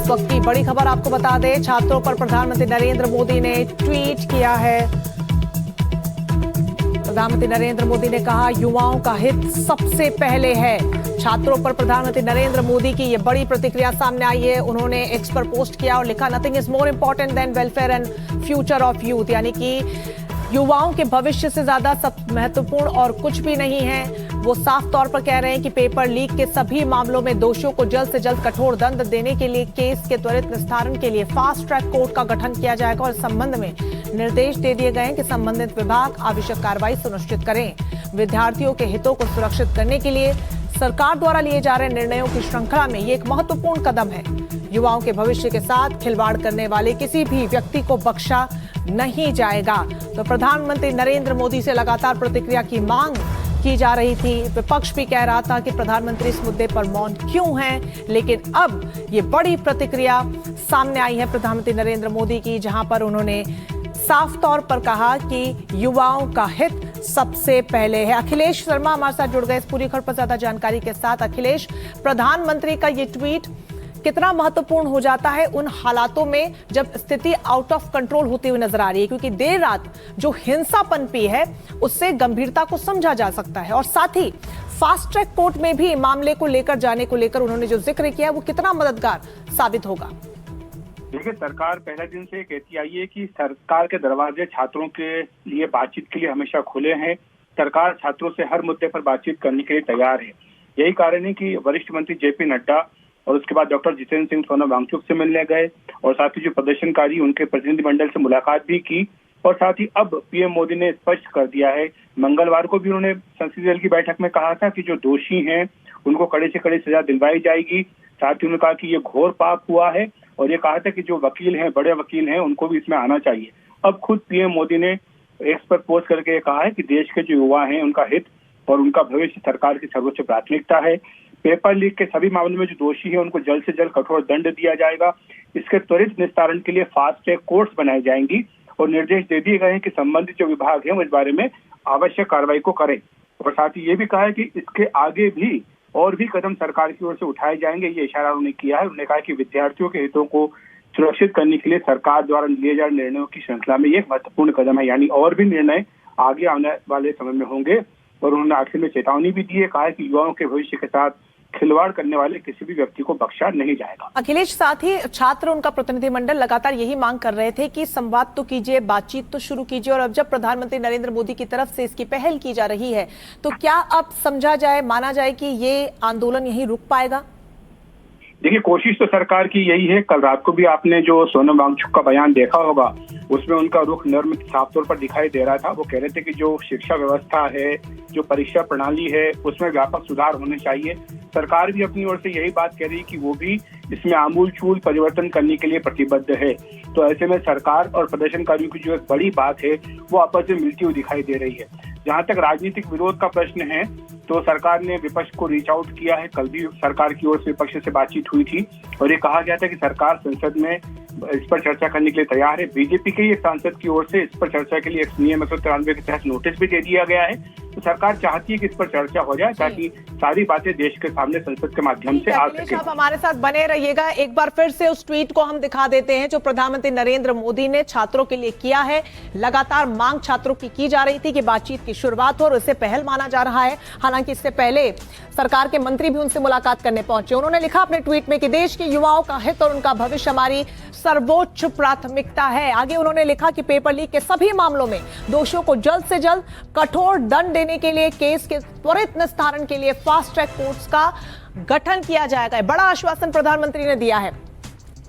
वक्त की बड़ी खबर आपको बता दें, छात्रों पर प्रधानमंत्री नरेंद्र मोदी ने ट्वीट किया है। प्रधानमंत्री नरेंद्र मोदी ने कहा, युवाओं का हित सबसे पहले है। छात्रों पर प्रधानमंत्री नरेंद्र मोदी की यह बड़ी प्रतिक्रिया सामने आई है। उन्होंने एक्स पर पोस्ट किया और लिखा, nothing is more important than welfare and future of youth, यानी कि युवाओं के भविष्य से ज्यादा सब महत्वपूर्ण और कुछ भी नहीं है। वो साफ तौर पर कह रहे हैं कि पेपर लीक के सभी मामलों में दोषियों को जल्द से जल्द कठोर दंड देने के लिए केस के त्वरित निस्तारण के लिए फास्ट ट्रैक कोर्ट का गठन किया जाएगा और इस संबंध में निर्देश दे दिए गए हैं कि संबंधित विभाग आवश्यक कार्रवाई सुनिश्चित करें। विद्यार्थियों के हितों को सुरक्षित करने के लिए सरकार द्वारा लिए जा रहे निर्णयों की श्रृंखला में ये एक महत्वपूर्ण कदम है। युवाओं के भविष्य के साथ खिलवाड़ करने वाले किसी भी व्यक्ति को बख्शा नहीं जाएगा। तो प्रधानमंत्री नरेंद्र मोदी से लगातार प्रतिक्रिया की मांग की जा रही थी। विपक्ष भी कह रहा था कि प्रधानमंत्री इस मुद्दे पर मौन क्यों हैं, लेकिन अब ये बड़ी प्रतिक्रिया सामने आई है प्रधानमंत्री नरेंद्र मोदी की, जहां पर उन्होंने साफ तौर पर कहा कि युवाओं का हित सबसे पहले है। अखिलेश शर्मा हमारे साथ जुड़ गए इस पूरी खबर पर ज्यादा जानकारी के साथ। अखिलेश, प्रधानमंत्री का ये ट्वीट कितना महत्वपूर्ण हो जाता है उन हालातों में जब स्थिति आउट ऑफ कंट्रोल होती हुई नजर आ रही है, क्योंकि देर रात जो हिंसा पनपी है उससे गंभीरता को समझा जा सकता है, और साथ ही फास्ट ट्रैक कोर्ट में भी मामले को लेकर जाने को लेकर उन्होंने जो जिक्र किया वो कितना मददगार साबित होगा। देखिए, सरकार पहले दिन से कहती आई है कि सरकार के दरवाजे छात्रों के लिए बातचीत के लिए हमेशा खुले हैं। सरकार छात्रों से हर मुद्दे पर बातचीत करने के लिए तैयार है। यही कारण है कि वरिष्ठ मंत्री जेपी नड्डा और उसके बाद डॉक्टर जितेंद्र सिंह सोनम वांगचुक से मिलने गए और साथ ही जो प्रदर्शनकारी उनके प्रतिनिधिमंडल से मुलाकात भी की, और साथ ही अब पीएम मोदी ने स्पष्ट कर दिया है। मंगलवार को भी उन्होंने संसदीय दल की बैठक में कहा था कि जो दोषी हैं उनको कड़े से कड़ी सजा दिलवाई जाएगी। साथ ही उन्होंने कहा कि ये घोर पाप हुआ है और ये कहा था कि जो वकील हैं, बड़े वकील हैं, उनको भी इसमें आना चाहिए। अब खुद पीएम मोदी ने एक्स पर पोस्ट करके कहा है कि देश के जो युवा हैं उनका हित और उनका भविष्य सरकार की सर्वोच्च प्राथमिकता है। पेपर लीक के सभी मामलों में जो दोषी है उनको जल्द से जल्द कठोर दंड दिया जाएगा। इसके त्वरित निस्तारण के लिए फास्ट ट्रैक कोर्ट्स बनाई जाएंगी और निर्देश दे दिए गए हैं कि संबंधित जो विभाग है वो इस बारे में आवश्यक कार्रवाई को करें। और साथ ही ये भी कहा है कि इसके आगे भी और भी कदम सरकार की ओर से उठाए जाएंगे, ये इशारा उन्होंने किया है। उन्होंने कहा कि विद्यार्थियों के हितों को सुरक्षित करने के लिए सरकार द्वारा लिए जा रहे निर्णयों की श्रृंखला में ये महत्वपूर्ण कदम है, यानी और भी निर्णय आगे आने वाले समय में होंगे। और उन्होंने आखिर में चेतावनी भी दी है, कहा है कि युवाओं के भविष्य के साथ खिलवाड़ करने वाले किसी भी व्यक्ति को बख्शा नहीं जाएगा। अखिलेश, साथ ही छात्र उनका प्रतिनिधिमंडल लगातार यही मांग कर रहे थे कि संवाद तो कीजिए, बातचीत तो शुरू कीजिए, और अब जब प्रधानमंत्री नरेंद्र मोदी की तरफ से इसकी पहल की जा रही है तो क्या अब समझा जाए, माना जाए कि ये आंदोलन यहीं रुक पाएगा? देखिए, कोशिश तो सरकार की यही है। कल रात को भी आपने जो सोनम वांगचुक का बयान देखा होगा, उसमें उनका रुख नर्म साफ तौर पर दिखाई दे रहा था। वो कह रहे थे कि जो शिक्षा व्यवस्था है, जो परीक्षा प्रणाली है, उसमें व्यापक सुधार होने चाहिए। सरकार भी अपनी ओर से यही बात कह रही है कि वो भी इसमें आमूलचूल परिवर्तन करने के लिए प्रतिबद्ध है। तो ऐसे में सरकार और प्रदर्शनकारियों की जो एक बड़ी बात है वो आपस में मिलती हुई दिखाई दे रही है। जहां तक राजनीतिक विरोध का प्रश्न है तो सरकार ने विपक्ष को रीच आउट किया है। कल भी सरकार की ओर से विपक्ष से बातचीत हुई थी और ये कहा गया था कि सरकार संसद में इस पर चर्चा करने के लिए तैयार है। बीजेपी के एक सांसद की ओर से इस पर चर्चा के लिए नियम 193 के तहत नोटिस भी दे दिया गया है। तो सरकार चाहती है कि इस पर चर्चा हो जाए ताकि सारी बातें देश के सामने संसद के माध्यम से आ सके। आप हमारे साथ बने रहिएगा। एक बार फिर से उस ट्वीट को हम दिखा देते हैं जो प्रधानमंत्री नरेंद्र मोदी ने छात्रों के लिए किया है। लगातार मांग छात्रों की जा रही थी कि बातचीत की शुरुआत हो और इसे पहल माना जा रहा है। हालांकि इससे पहले सरकार के मंत्री भी उनसे मुलाकात करने पहुंचे। उन्होंने लिखा अपने ट्वीट में कि देश के युवाओं का हित और उनका भविष्य हमारी सर्वोच्च प्राथमिकता है। आगे उन्होंने लिखा कि पेपर लीक के सभी मामलों में दोषियों को जल्द से जल्द कठोर दंड देने के लिए केस के त्वरित निस्तारण के लिए फास्ट ट्रैक कोर्ट्स का गठन किया जाएगा। बड़ा आश्वासन प्रधानमंत्री ने दिया है।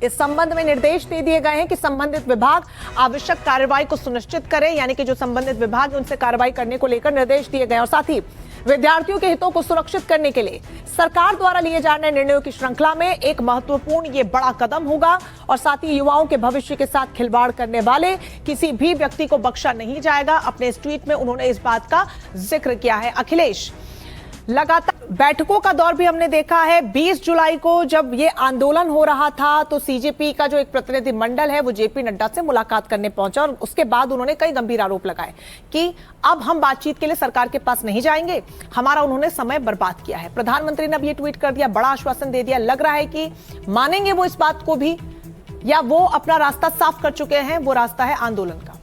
इस संबंध में निर्देश दे दिए गए हैं कि संबंधित विभाग आवश्यक कार्रवाई को सुनिश्चित करें, यानी कि जो संबंधित विभाग उनसे कार्रवाई करने को लेकर निर्देश दिए गए। और साथ ही विद्यार्थियों के हितों को सुरक्षित करने के लिए सरकार द्वारा लिए जा रहे निर्णयों की श्रृंखला में एक महत्वपूर्ण ये बड़ा कदम होगा। और साथ ही युवाओं के भविष्य के साथ खिलवाड़ करने वाले किसी भी व्यक्ति को बख्शा नहीं जाएगा। अपने इस ट्वीट में उन्होंने इस बात का जिक्र किया है। अखिलेश, लगातार बैठकों का दौर भी हमने देखा है। 20 जुलाई को जब ये आंदोलन हो रहा था तो सीजेपी का जो एक प्रतिनिधि मंडल है वो जेपी नड्डा से मुलाकात करने पहुंचा और उसके बाद उन्होंने कई गंभीर आरोप लगाए कि अब हम बातचीत के लिए सरकार के पास नहीं जाएंगे, हमारा उन्होंने समय बर्बाद किया है। प्रधानमंत्री ने अब ये ट्वीट कर दिया, बड़ा आश्वासन दे दिया। लग रहा है कि मानेंगे वो इस बात को भी, या वो अपना रास्ता साफ कर चुके हैं, वो रास्ता है आंदोलन का।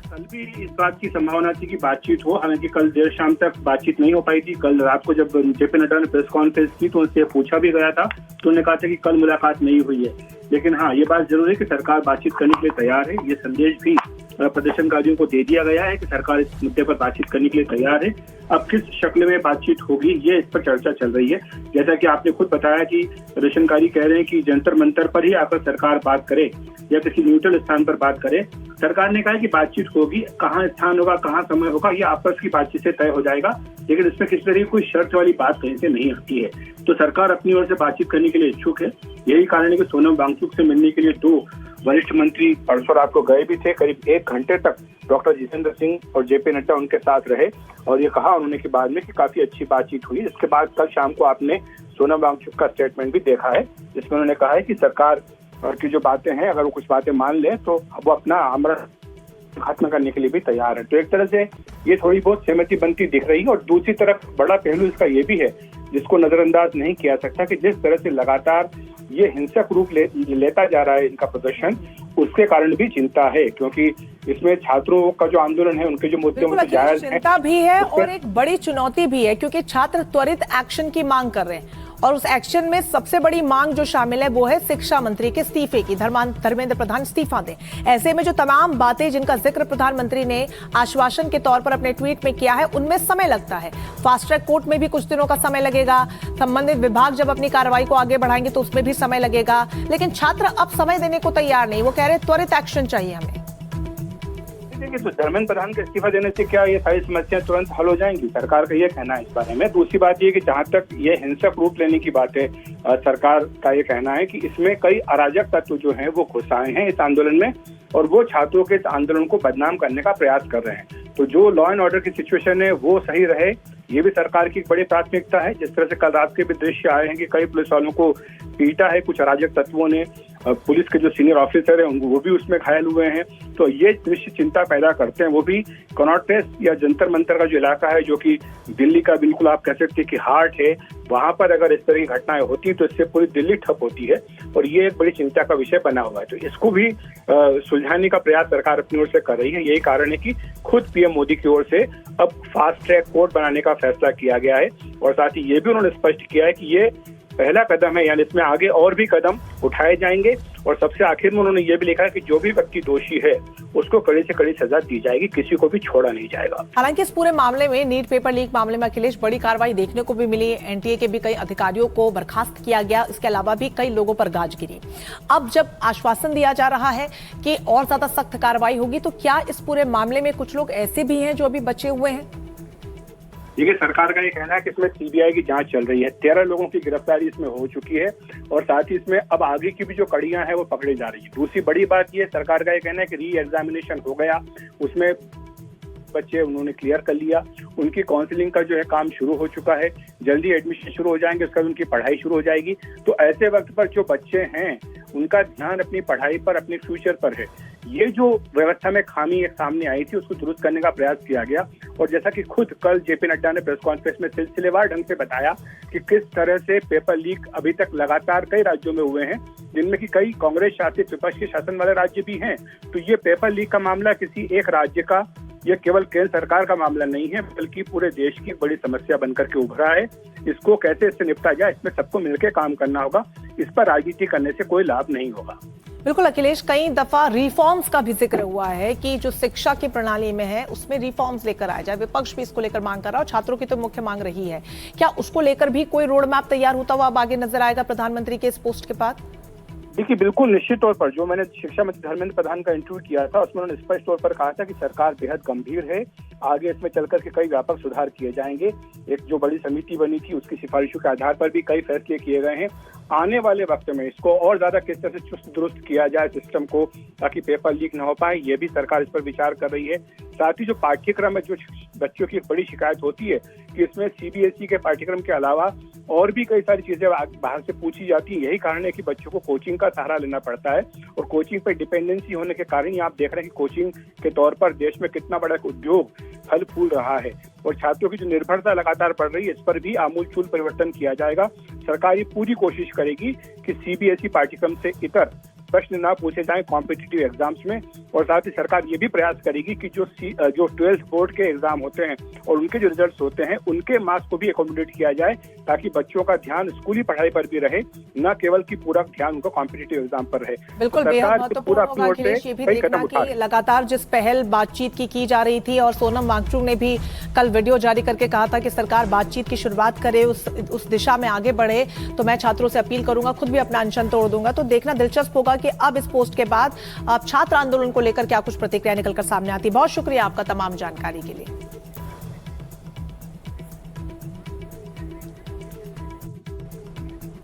कल भी इस बात की संभावना थी कि बातचीत हो, हालांकि कल देर शाम तक बातचीत नहीं हो पाई थी। कल रात को जब जेपी नड्डा ने प्रेस कॉन्फ्रेंस की तो उनसे पूछा भी गया था, तो उन्होंने कहा था कि कल मुलाकात नहीं हुई है। लेकिन हाँ, ये बात जरूर है कि सरकार बातचीत करने के लिए तैयार है। ये संदेश भी प्रदर्शनकारियों को दे दिया गया है कि सरकार इस मुद्दे पर बातचीत करने के लिए तैयार है। अब किस शक्ल में बातचीत होगी, ये इस पर चर्चा चल रही है। जैसा कि आपने खुद बताया कि प्रदर्शनकारी कह रहे हैं कि जंतर मंतर पर ही आकर सरकार बात करे या किसी न्यूट्रल स्थान पर बात करे। सरकार ने कहा है कि बातचीत होगी, कहाँ स्थान होगा, कहाँ समय होगा, ये आपस की बातचीत से तय हो जाएगा। लेकिन इसमें किसी तरह की कोई शर्त वाली बात कहीं से नहीं आती है। तो सरकार अपनी ओर से बातचीत करने के लिए इच्छुक है। यही कारण है कि सोनम वांगचुक से मिलने के लिए 2 वरिष्ठ मंत्री परसों रात को गए भी थे। करीब 1 घंटे तक डॉक्टर जितेंद्र सिंह और जेपी नड्डा उनके साथ रहे और ये कहा उन्होंने के बाद में कि काफी अच्छी बातचीत हुई। इसके बाद कल शाम को आपने सोनम वांगचुक का स्टेटमेंट भी देखा है, जिसमें उन्होंने कहा है कि सरकार की जो बातें हैं, अगर वो कुछ बातें मान ले तो वो अपना आमरण खत्म करने के लिए भी तैयार है। तो एक तरह से ये थोड़ी बहुत सहमति बनती दिख रही है। और दूसरी तरफ बड़ा पहलू इसका ये भी है, जिसको नजरअंदाज नहीं किया सकता, कि जिस तरह से लगातार ये हिंसक रूप लेता जा रहा है इनका प्रदर्शन, उसके कारण भी चिंता है। क्योंकि इसमें छात्रों का जो आंदोलन है, उनके जो मुद्दे जायज हैं, चिंता भी है और एक बड़ी चुनौती भी है, क्योंकि छात्र त्वरित एक्शन की मांग कर रहे हैं और उस एक्शन में सबसे बड़ी मांग जो शामिल है वो है शिक्षा मंत्री के इस्तीफे की। धर्मेंद्र प्रधान इस्तीफा दें। ऐसे में जो तमाम बातें जिनका जिक्र प्रधानमंत्री ने आश्वासन के तौर पर अपने ट्वीट में किया है, उनमें समय लगता है। फास्ट ट्रैक कोर्ट में भी कुछ दिनों का समय लगेगा, संबंधित विभाग जब अपनी कार्रवाई को आगे बढ़ाएंगे तो उसमें भी समय लगेगा। लेकिन छात्र अब समय देने को तैयार नहीं, वो कह रहे त्वरित एक्शन चाहिए हमें। देखिए, तो धर्मेंद्र प्रधान के इस्तीफा देने से क्या ये सारी समस्याएं तुरंत हल हो जाएंगी? सरकार का ये कहना है इस बारे में। दूसरी बात ये कि जहां तक ये हिंसक रूप लेने की बात है, सरकार का ये कहना है कि इसमें कई अराजक तत्व जो हैं वो घुस आए हैं इस आंदोलन में और वो छात्रों के इस आंदोलन को बदनाम करने का प्रयास कर रहे हैं। तो जो लॉ एंड ऑर्डर की सिचुएशन है वो सही रहे, ये भी सरकार की एक बड़ी प्राथमिकता है। जिस तरह से कल रात के भी दृश्य आए हैं कि कई पुलिस वालों को पीटा है कुछ अराजक तत्वों ने, पुलिस के जो सीनियर ऑफिसर हैं वो भी उसमें घायल हुए हैं। तो ये दृश्य चिंता पैदा करते हैं। वो भी कनॉट प्लेस या जंतर मंतर का जो इलाका है, जो कि दिल्ली का बिल्कुल आप कह सकते हैं कि हार्ट है, वहां पर अगर इस तरह की घटनाएं होती तो इससे पूरी दिल्ली ठप होती है और ये एक बड़ी चिंता का विषय बना हुआ है। तो इसको भी सुलझाने का प्रयास सरकार अपनी ओर से कर रही है। यही कारण है कि खुद पीएम मोदी की ओर से अब फास्ट ट्रैक कोर्ट बनाने का फैसला किया गया है और साथ ही ये भी उन्होंने स्पष्ट किया है कि ये पहला कदम है, यानी इसमें आगे और भी कदम उठाए जाएंगे। और सबसे आखिर में उन्होंने ये भी लिखा है कि जो भी व्यक्ति दोषी है उसको कड़ी से कड़ी सजा दी जाएगी, किसी को भी छोड़ा नहीं जाएगा। हालांकि इस पूरे मामले में, नीट पेपर लीक मामले में अखिलेश, बड़ी कार्रवाई देखने को भी मिली। एनटीए के भी कई अधिकारियों को बर्खास्त किया गया, इसके अलावा भी कई लोगों पर गाज गिरी। अब जब आश्वासन दिया जा रहा है कि और ज्यादा सख्त कार्रवाई होगी, तो क्या इस पूरे मामले में कुछ लोग ऐसे भी हैं जो अभी बचे हुए हैं? देखिए, सरकार का ये कहना है कि इसमें सीबीआई की जांच चल रही है। 13 लोगों की गिरफ्तारी इसमें हो चुकी है और साथ ही इसमें अब आगे की भी जो कड़ियां हैं वो पकड़ी जा रही है। दूसरी बड़ी बात ये, सरकार का ये कहना है कि री एग्जामिनेशन हो गया, उसमें बच्चे उन्होंने क्लियर कर लिया, उनकी काउंसलिंग का जो है काम शुरू हो चुका है, जल्दी एडमिशन शुरू हो जाएंगे, उसके बाद उनकी पढ़ाई शुरू हो जाएगी। तो ऐसे वक्त पर जो बच्चे हैं उनका ध्यान अपनी पढ़ाई पर, अपने फ्यूचर पर है। ये जो व्यवस्था में खामी एक सामने आई थी उसको दुरुस्त करने का प्रयास किया गया। और जैसा कि खुद कल जेपी नड्डा ने प्रेस कॉन्फ्रेंस में सिलसिलेवार ढंग से बताया कि किस तरह से पेपर लीक अभी तक लगातार कई राज्यों में हुए हैं, जिनमें कि कई कांग्रेस शासित विपक्ष के शासन वाले राज्य भी हैं। तो ये पेपर लीक का मामला किसी एक राज्य का, ये केवल केंद्र सरकार का मामला नहीं है, बल्कि पूरे देश की बड़ी समस्या बनकर के उभरा है। इसको कैसे इससे निपटा जाए, इसमें सबको मिलकर काम करना होगा। इस पर राजनीति करने से कोई लाभ नहीं होगा। बिल्कुल अखिलेश, कई दफा रिफॉर्म्स का भी जिक्र हुआ है कि जो शिक्षा की प्रणाली में है उसमें रिफॉर्म्स लेकर आया जाए। विपक्ष भी इसको लेकर मांग कर रहा है और छात्रों की तो मुख्य मांग रही है। क्या उसको लेकर भी कोई रोड मैप तैयार होता हुआ अब आगे नजर आएगा प्रधानमंत्री के इस पोस्ट के बाद? देखिए, बिल्कुल निश्चित तौर पर जो मैंने शिक्षा मंत्री धर्मेंद्र प्रधान का इंटरव्यू किया था उसमें उन्होंने स्पष्ट तौर पर कहा था कि सरकार बेहद गंभीर है, आगे इसमें चलकर के कई व्यापक सुधार किए जाएंगे। एक जो बड़ी समिति बनी थी उसकी सिफारिशों के आधार पर भी कई फैसले किए गए हैं। आने वाले वक्त में इसको और ज्यादा किस तरह से चुस्त दुरुस्त किया जाए सिस्टम को, ताकि पेपर लीक न हो पाए, ये भी सरकार इस पर विचार कर रही है। साथ ही जो पाठ्यक्रम है, जो बच्चों की एक बड़ी शिकायत होती है कि इसमें सीबीएसई के पाठ्यक्रम के अलावा और भी कई सारी चीजें बाहर से पूछी जाती हैं। यही कारण है कि बच्चों को कोचिंग का सहारा लेना पड़ता है और कोचिंग पर डिपेंडेंसी होने के कारण ही आप देख रहे हैं कि कोचिंग के तौर पर देश में कितना बड़ा एक उद्योग फल फूल रहा है और छात्रों की जो निर्भरता लगातार बढ़ रही है, इस पर भी आमूलचूल परिवर्तन किया जाएगा। सरकार ये पूरी कोशिश करेगी कि सीबीएसई पाठ्यक्रम से इतर प्रश्न ना पूछे जाएं कॉम्पिटिटिव एग्जाम्स में, और साथ ही सरकार ये भी प्रयास करेगी कि जो 12th बोर्ड के एग्जाम होते हैं और उनके जो रिजल्ट्स होते हैं उनके मार्क्स को भी एकोमोडेट किया जाए, ताकि बच्चों का ध्यान स्कूली पढ़ाई पर भी रहे, न केवल कि पूरा ध्यान उनका कॉम्पिटिटिव एग्जाम पर रहे। बिल्कुल बेहद महत्वपूर्ण होगा अखिलेश, ये भी देखना कि लगातार जिस पहल बातचीत की जा रही थी, और सोनम वांगचुक ने भी कल वीडियो जारी करके कहा था कि सरकार बातचीत की शुरुआत करे, उस दिशा में आगे बढ़े, तो मैं छात्रों से अपील करूंगा, खुद भी अपना अनशन तोड़ दूंगा। तो देखना दिलचस्प होगा कि अब इस पोस्ट के बाद छात्र आंदोलन को लेकर क्या कुछ प्रतिक्रिया निकलकर सामने आती है। बहुत शुक्रिया आपका तमाम जानकारी के लिए।